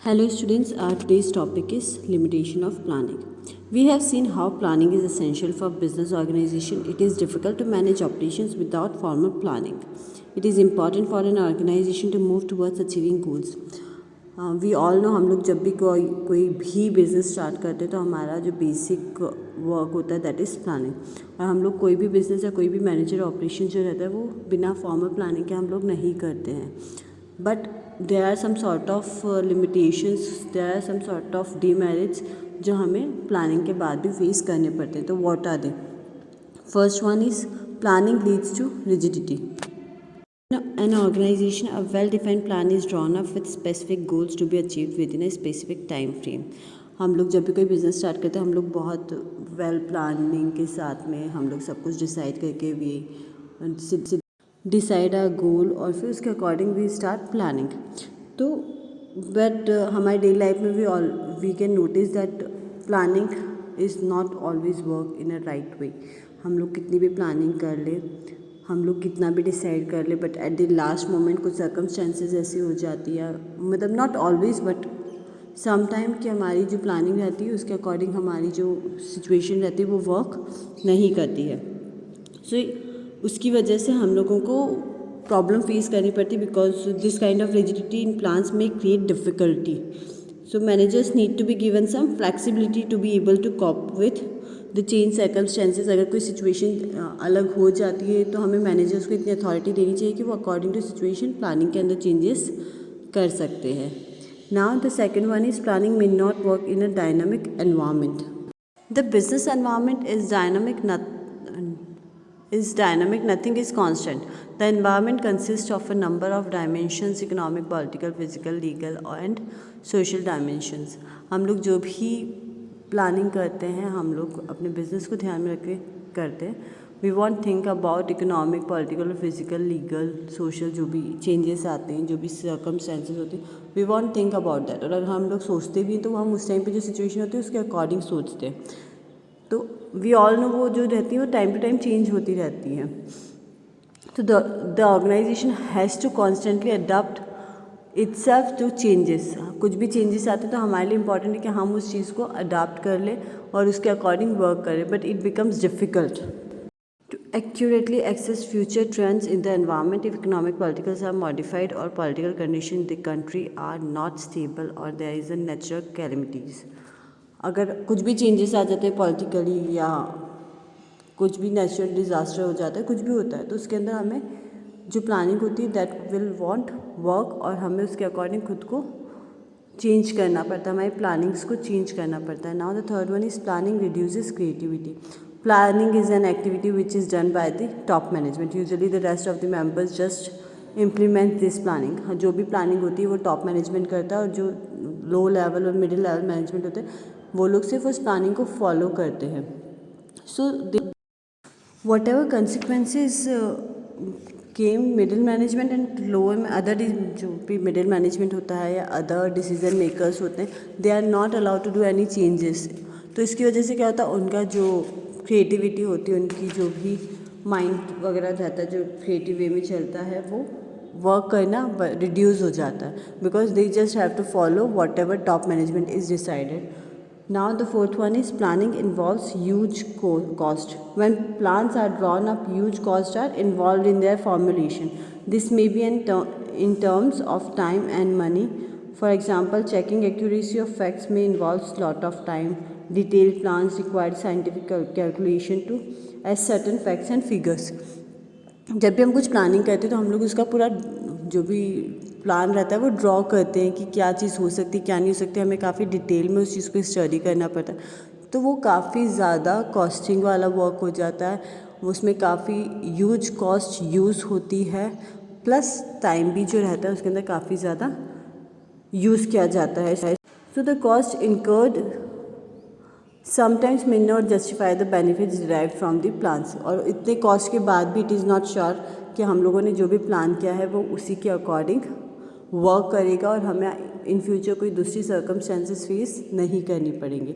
Hello students, our today's topic is limitation of planning. We have seen how planning is essential for business organization. It is difficult to manage operations without formal planning. It is important for an organization to move towards achieving goals. We all know हम लोग जब भी कोई भी business start करते हैं तो हमारा जो बेसिक वर्क होता है दैट इज़ प्लानिंग. और हम लोग कोई भी बिज़नेस या कोई भी मैनेजर ऑपरेशन जो रहता है वो बिना फॉर्मल प्लानिंग के हम लोग नहीं करते हैं. But there are some sort of limitations, there are some sort of demerits जो हमें प्लानिंग के बाद भी फेस करने पड़ते हैं. तो what are they? First one is planning leads to rigidity. An organization, a well-defined plan is drawn up with specific goals to be achieved within a specific time frame. हम लोग जब भी कोई बिज़नेस स्टार्ट करते हैं हम लोग बहुत वेल प्लानिंग के साथ में हम लोग सब कुछ डिसाइड करके वी डिसाइड आवर गोल और फिर उसके अकॉर्डिंग वी स्टार्ट प्लानिंग. तो बट हमारी डेली लाइफ में we can notice that planning is not always work in a right way. हम लोग कितनी भी प्लानिंग कर ले, हम लोग कितना भी डिसाइड कर ले, but at the last moment कुछ सर्कमस्टेंसेस ऐसी हो जाती है, मतलब not always but some time कि हमारी जो प्लानिंग रहती है उसके अकॉर्डिंग हमारी जो सिचुएशन रहती है वो वर्क नहीं करती है. सो उसकी वजह से हम लोगों को प्रॉब्लम फेस करनी पड़ती है because this kind of rigidity in plans में create difficulty. So managers need to be given some flexibility to be able to cope with the change circumstances. अगर कोई सिचुएशन अलग हो जाती है तो हमें मैनेजर्स को इतनी अथॉरिटी देनी चाहिए कि वो अकॉर्डिंग टू सिचुएशन प्लानिंग के अंदर चेंजेस कर सकते हैं. Now the second one is planning may not work in a dynamic environment. The business environment is dynamic, nothing is constant. The environment consists of a number of dimensions: economic, political, physical, legal and social dimensions. हम लोग जो भी planning करते हैं हम लोग अपने business को ध्यान में रख के करते हैं. We want think about economic, political, physical, legal, social जो भी चेंजेस आते हैं, जो भी सर्कमस्टेंसेज होते हैं, we want think about that. और अगर हम लोग सोचते भी हैं तो हम उस टाइम पे जो सिचुएशन होती है उसके अकॉर्डिंग सोचते हैं. तो वी ऑल नो वो जो रहती है वो टाइम टू टाइम चेंज होती रहती हैं. तो the organisation has to constantly adopt itself to changes. कुछ भी चेंजेस आते हैं तो हमारे लिए इंपॉर्टेंट है कि हम उस चीज़ को अडॉप्ट कर लें और उसके अकॉर्डिंग वर्क करें. But it becomes difficult to accurately assess future trends in the environment if economic politicals are modified or political conditions in the country are not stable or there is a natural calamities. अगर कुछ भी changes आ जाते हैं politically या कुछ भी natural disaster हो जाता है, कुछ भी होता है, तो उसके अंदर हमें जो प्लानिंग होती है दैट विल वांट वर्क और हमें उसके अकॉर्डिंग खुद को चेंज करना पड़ता है, हमारी प्लानिंग्स को चेंज करना पड़ता है. Now the third one is planning reduces creativity. Planning is an activity which is done by the top management. Usually the rest of the members just implement this planning. जो भी planning होती है वो top management करता है और जो low level और मिडिल लेवल मैनेजमेंट होते हैं वो लोग सिर्फ उस प्लानिंग को फॉलो करते हैं. So what ever consequences came middle management and lower में अदर जो भी मिडिल मैनेजमेंट होता है या अदर डिसीजन मेकर्स होते हैं, they are not allowed to do any changes. तो इसकी वजह से क्या होता है, उनका जो क्रिएटिविटी होती है, उनकी जो भी माइंड वगैरह रहता है जो क्रिएटिव वे में चलता है वो वर्क करना रिड्यूस हो जाता है because they just have to follow whatever top management is decided. Now the fourth one is planning involves huge cost. When plans are drawn up huge cost are involve in their formulation. This may be in terms of time and money. For example, checking accuracy of facts may involve lot of time. Detailed plans require scientific calculation to assess certain facts and figures. जब भी हम कुछ planning करते हैं तो हम लोग उसका पूरा जो भी प्लान रहता है वो ड्रॉ करते हैं कि क्या चीज़ हो सकती है क्या नहीं हो सकती. हमें काफ़ी डिटेल में उस चीज़ को स्टडी करना पड़ता है. तो वो काफ़ी ज़्यादा कॉस्टिंग वाला वर्क हो जाता है. उसमें काफ़ी ह्यूज कॉस्ट यूज़ होती है प्लस टाइम भी जो रहता है उसके अंदर काफ़ी ज़्यादा यूज़ किया जाता है. So the cost incurred sometimes may not justify the benefits derive from the plans. और इतने कॉस्ट के बाद भी इट इज़ नॉट श्योर कि हम लोगों ने जो भी प्लान किया है वो उसी के अकॉर्डिंग वर्क करेगा और हमें इन फ्यूचर कोई दूसरी सर्कमस्टेंसेस फेस नहीं करनी पड़ेंगे.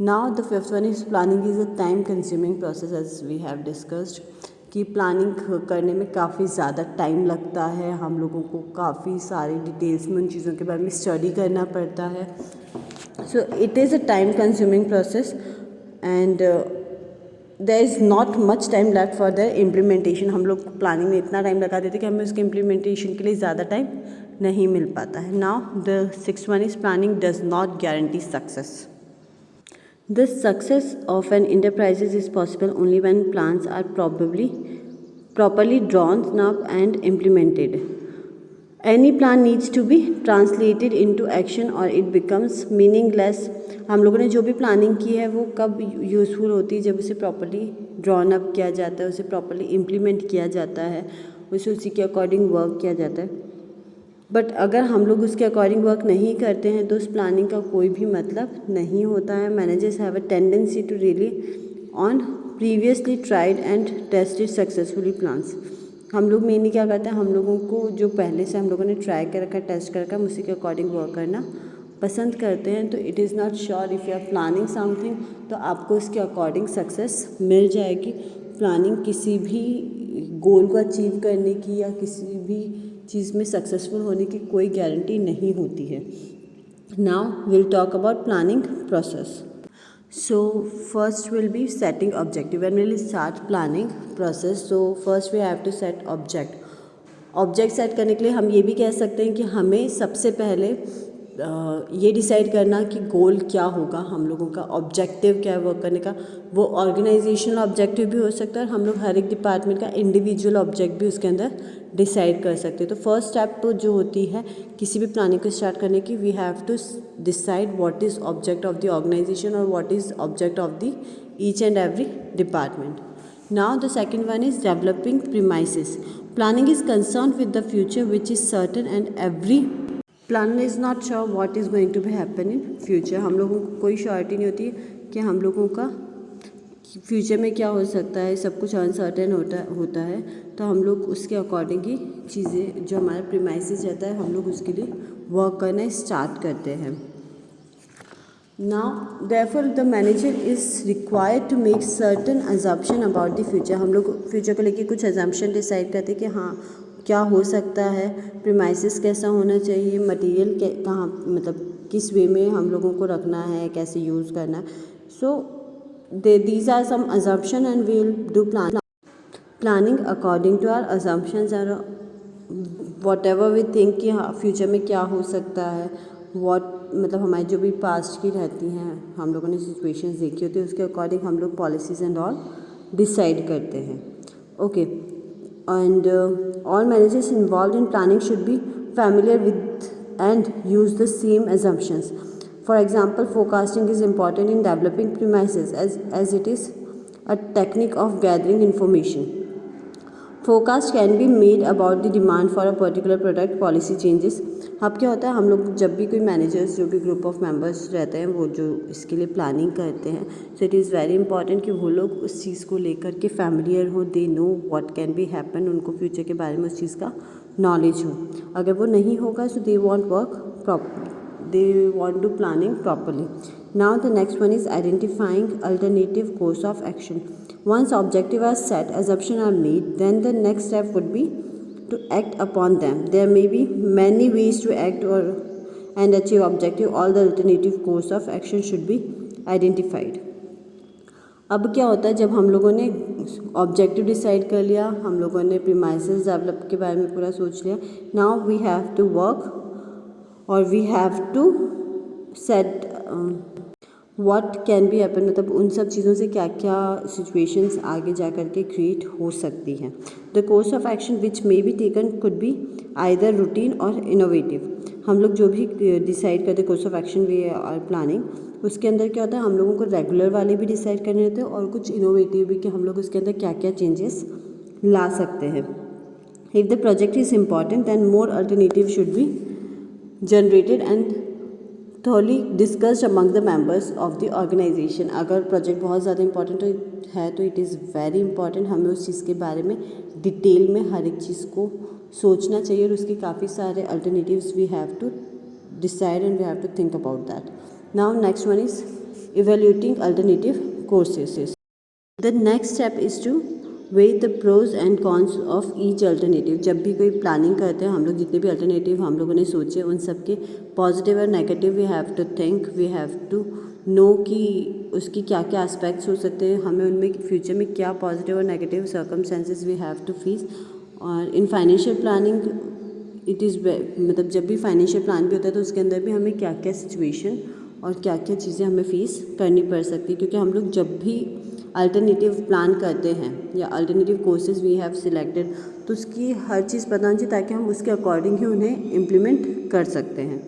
Now the fifth one is planning is a time consuming process as we have discussed. कि प्लानिंग करने में काफ़ी ज़्यादा टाइम लगता है, हम लोगों को काफ़ी सारी डिटेल्स में उन चीज़ों के बारे में स्टडी करना पड़ता है. So it is a time consuming process and there is not much time left for the implementation. हम लोग प्लानिंग में इतना टाइम लगा देते कि हमें उसके इम्प्लीमेंटेशन के लिए ज़्यादा टाइम नहीं मिल पाता है. Now the 6th one is planning does not guarantee success. The success of an enterprise is possible only when plans are properly drawn up and implemented. Any plan needs to be translated into action or it becomes meaningless. हम लोगों ने जो भी planning की है वो कब useful होती है, जब उसे प्रॉपर्ली ड्रॉन अप किया जाता है, उसे प्रॉपर्ली इम्प्लीमेंट किया जाता है, उसी के अकॉर्डिंग वर्क किया जाता है. बट अगर हम लोग उसके अकॉर्डिंग वर्क नहीं करते हैं तो उस प्लानिंग का कोई भी मतलब नहीं होता है. Managers have a tendency to rely on previously tried and tested successfully plans. हम लोग मेनली क्या करते हैं, हम लोगों को जो पहले से हम लोगों ने ट्राई कर रखा है, टेस्ट कर रखा है, उसी के अकॉर्डिंग वर्क करना पसंद करते हैं. तो it is not sure if you are planning something तो आपको उसके अकॉर्डिंग सक्सेस मिल जाएगी. प्लानिंग किसी भी गोल को अचीव करने की या किसी भी चीज़ में सक्सेसफुल होने की कोई गारंटी नहीं होती है. Now will talk about planning process. So first will be setting objective. When we'll start planning process, so first we have to set object. Object set करने के लिए हम ये भी कह सकते हैं कि हमें सबसे पहले ये डिसाइड करना कि गोल क्या होगा, हम लोगों का ऑब्जेक्टिव क्या है वर्क करने का. वो ऑर्गेनाइजेशनल ऑब्जेक्टिव भी हो सकता है और हम लोग हर एक डिपार्टमेंट का इंडिविजुअल ऑब्जेक्ट भी उसके अंदर डिसाइड कर सकते हैं. तो फर्स्ट स्टेप जो होती है किसी भी प्लानिंग को स्टार्ट करने की, we have to decide what is object of the organization और what is object of the each and every department. Now the second one is developing premises. Planning is concerned with the future which is certain and every planner is not sure what is going to be happen in future. हम लोगों को कोई surety नहीं होती कि हम लोगों का फ्यूचर में क्या हो सकता है, सब कुछ अनसर्टेन होता है. तो हम लोग उसके अकॉर्डिंग ही चीज़ें जो हमारा प्रीमाइसेस रहता है हम लोग उसके लिए वर्क करना स्टार्ट करते हैं. Now, therefore, the manager is required to make certain assumption about the future. हम लोग फ्यूचर को लेके कुछ assumption डिसाइड करते हैं कि हाँ क्या हो सकता है, प्रीमाइसेस कैसा होना चाहिए, मटेरियल कहाँ मतलब किस वे में हम लोगों को रखना है, कैसे यूज़ करना है. सो these are some assumption and we will do planning according to our assumptions and whatever we think कि हाँ फ्यूचर में क्या हो सकता है, मतलब हमारी जो भी पास्ट की रहती हैं, हम लोगों ने सिचुएशंस देखी होती है, उसके अकॉर्डिंग हम लोग पॉलिसीज़ एंड ऑल डिसाइड करते हैं. Okay, and all managers involve in planning should be familiar with and use the same assumptions. For example, forecasting is important in developing premises as it is a technique of gathering information. Forecast can be made about the demand for a particular product, policy changes. अब क्या होता है, हम लोग जब भी कोई managers जो भी ग्रुप ऑफ मेंबर्स रहते हैं वो जो इसके लिए प्लानिंग करते हैं, सो इट इज़ वेरी इंपॉर्टेंट कि वो लोग उस चीज़ को लेकर के फैमिलियर हो, they know what can be happen, उनको फ्यूचर के बारे में उस चीज़ का नॉलेज हो. अगर वो नहीं होगा so they won't work properly, they want to planning properly. Now the next one is identifying alternative course of action. Once objectives are set, assumptions are made, then the next step would be to act upon them. There may be many ways to act and achieve objective. All the alternative course of action should be identified. अब क्या होता है, जब हम लोगों ने objective decide कर लिया, हम लोगों ने प्रीमाइसेस डेवलप के बारे में पूरा सोच लिया, now we have to work और we have to set what can be happen, मतलब उन सब चीज़ों से क्या क्या सिचुएशंस आगे जा कर के क्रिएट हो सकती हैं. The course of action which may be taken could be either routine और इनोवेटिव. हम लोग जो भी डिसाइड करते कोर्स ऑफ एक्शन वे और प्लानिंग, उसके अंदर क्या होता है, हम लोगों को रेगुलर वाले भी डिसाइड करने होते हैं और कुछ इनोवेटिव भी कि हम लोग उसके अंदर क्या क्या चेंजेस ला सकते हैं. If the project is important than more alternative should be generated and thoroughly discussed among the members of the organization. अगर प्रोजेक्ट बहुत ज़्यादा इंपॉर्टेंट है तो इट इज़ वेरी इंपॉर्टेंट, हमें उस चीज़ के बारे में डिटेल में हर एक चीज़ को सोचना चाहिए और उसके काफ़ी सारे alternatives we have to decide and we have to think about that. Now next one is evaluating alternative courses. The next step is to weigh the pros and cons of each alternative. जब भी कोई planning करते हैं हम लोग, जितने भी alternative हम लोगों ने सोचे उन सब के पॉजिटिव और negative we have to think, we have to know कि उसकी क्या क्या एस्पेक्ट्स हो सकते हैं, हमें उनमें फ्यूचर में क्या पॉजिटिव और negative circumstances we have to face. और in financial planning it is मतलब जब भी फाइनेंशियल प्लान भी होता है तो उसके अंदर भी हमें क्या क्या सिचुएशन और क्या क्या चीज़ें हमें फेस करनी पड़ सकती है, क्योंकि हम लोग जब भी अल्टरनेटिव प्लान करते हैं या alternative courses we have selected तो उसकी हर चीज़ पता होनी चाहिए ताकि हम उसके अकॉर्डिंग ही उन्हें इम्प्लीमेंट कर सकते हैं।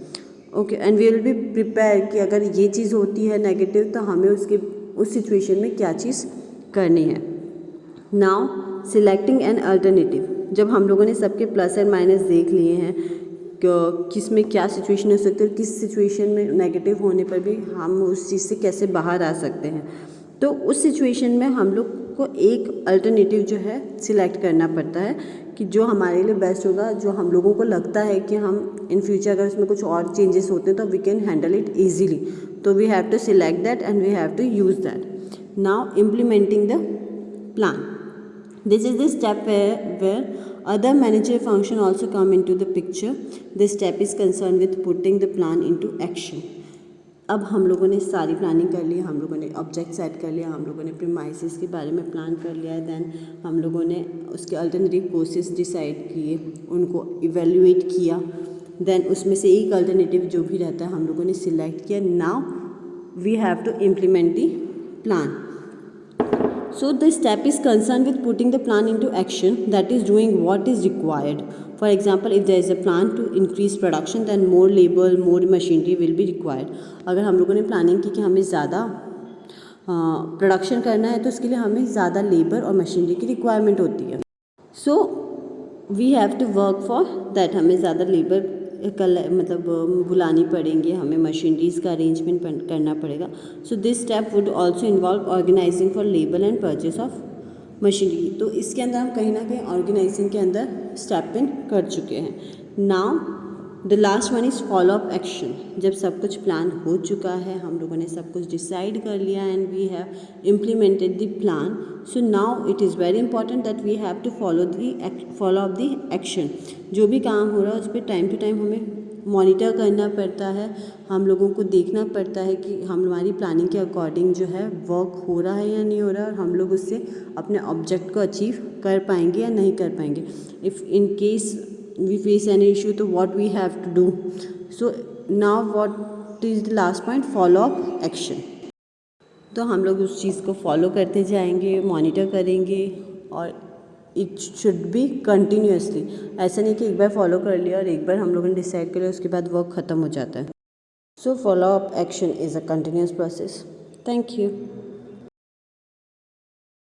Okay, and we will be prepare कि अगर ये चीज़ होती है नेगेटिव तो हमें उसके उस सिचुएशन में क्या चीज़ करनी है। Now selecting an alternative. जब हम लोगों ने सबके प्लस एंड माइनस देख लिए हैं किस में क्या सिचुएशन हो सकती है और किस सिचुएशन में नेगेटिव होने पर भी हम उस चीज़ से कैसे बाहर आ सकते हैं, तो उस सिचुएशन में हम लोग को एक अल्टरनेटिव जो है सिलेक्ट करना पड़ता है कि जो हमारे लिए बेस्ट होगा, जो हम लोगों को लगता है कि हम इन फ्यूचर अगर उसमें कुछ और चेंजेस होते हैं तो we can handle it easily, तो we have to select that and we have to use that. Now implementing the plan. This is the step where other managerial function also come into the picture. This step is concerned with putting the plan into action. अब हम लोगों ने सारी planning कर ली, हम लोगों ने object set कर लिया, हम लोगों ने प्रीमाइसेस के बारे में प्लान कर लिया है, देन हम लोगों ने उसके अल्टरनेटिव कोर्सेज डिसाइड किए, उनको इवेल्युएट किया, देन उसमें से एक अल्टरनेटिव जो भी रहता है हम लोगों ने सिलेक्ट किया। Now we have to implement the plan. So the step is concerned with putting the plan into action, that is doing what is required. For example, if there is a plan to increase production, then more labor, more machinery will be required. अगर हम लोगों ने planning की कि हमें ज़्यादा production करना है तो उसके लिए हमें ज़्यादा लेबर और मशीनरी की रिक्वायरमेंट होती है। So we have to work for that. हमें ज़्यादा लेबर मतलब बुलानी पड़ेंगी, हमें मशीनरीज़ का अरेंजमेंट करना पड़ेगा। So this step would also involve organising for labour and purchase of machinery. तो इसके अंदर हम कहीं ना कहीं ऑर्गेनाइजिंग के अंदर स्टेप इन कर चुके हैं। Now the last one is follow up action. जब सब कुछ प्लान हो चुका है, हम लोगों ने सब कुछ डिसाइड कर लिया and we have implemented the plan, so now it is very important that we have to follow up the action. जो भी काम हो रहा है उस पर टाइम टू टाइम हमें मॉनिटर करना पड़ता है, हम लोगों को देखना पड़ता है कि हमारी प्लानिंग के अकॉर्डिंग जो है वर्क हो रहा है या नहीं हो रहा है, और हम लोग उससे अपने ऑब्जेक्ट को अचीव कर पाएंगे या नहीं कर पाएंगे। If in case we face any issue, तो what we have to do? So now what is the last point? follow up action. तो हम लोग उस चीज़ को फॉलो करते जाएंगे, मॉनिटर करेंगे और इट शुड बी कंटिन्यूसली। ऐसा नहीं कि एक बार फॉलो कर लिया और एक बार हम लोगों ने डिसाइड कर लिया उसके बाद वर्क ख़त्म हो जाता है। So follow up action is a continuous process. Thank you.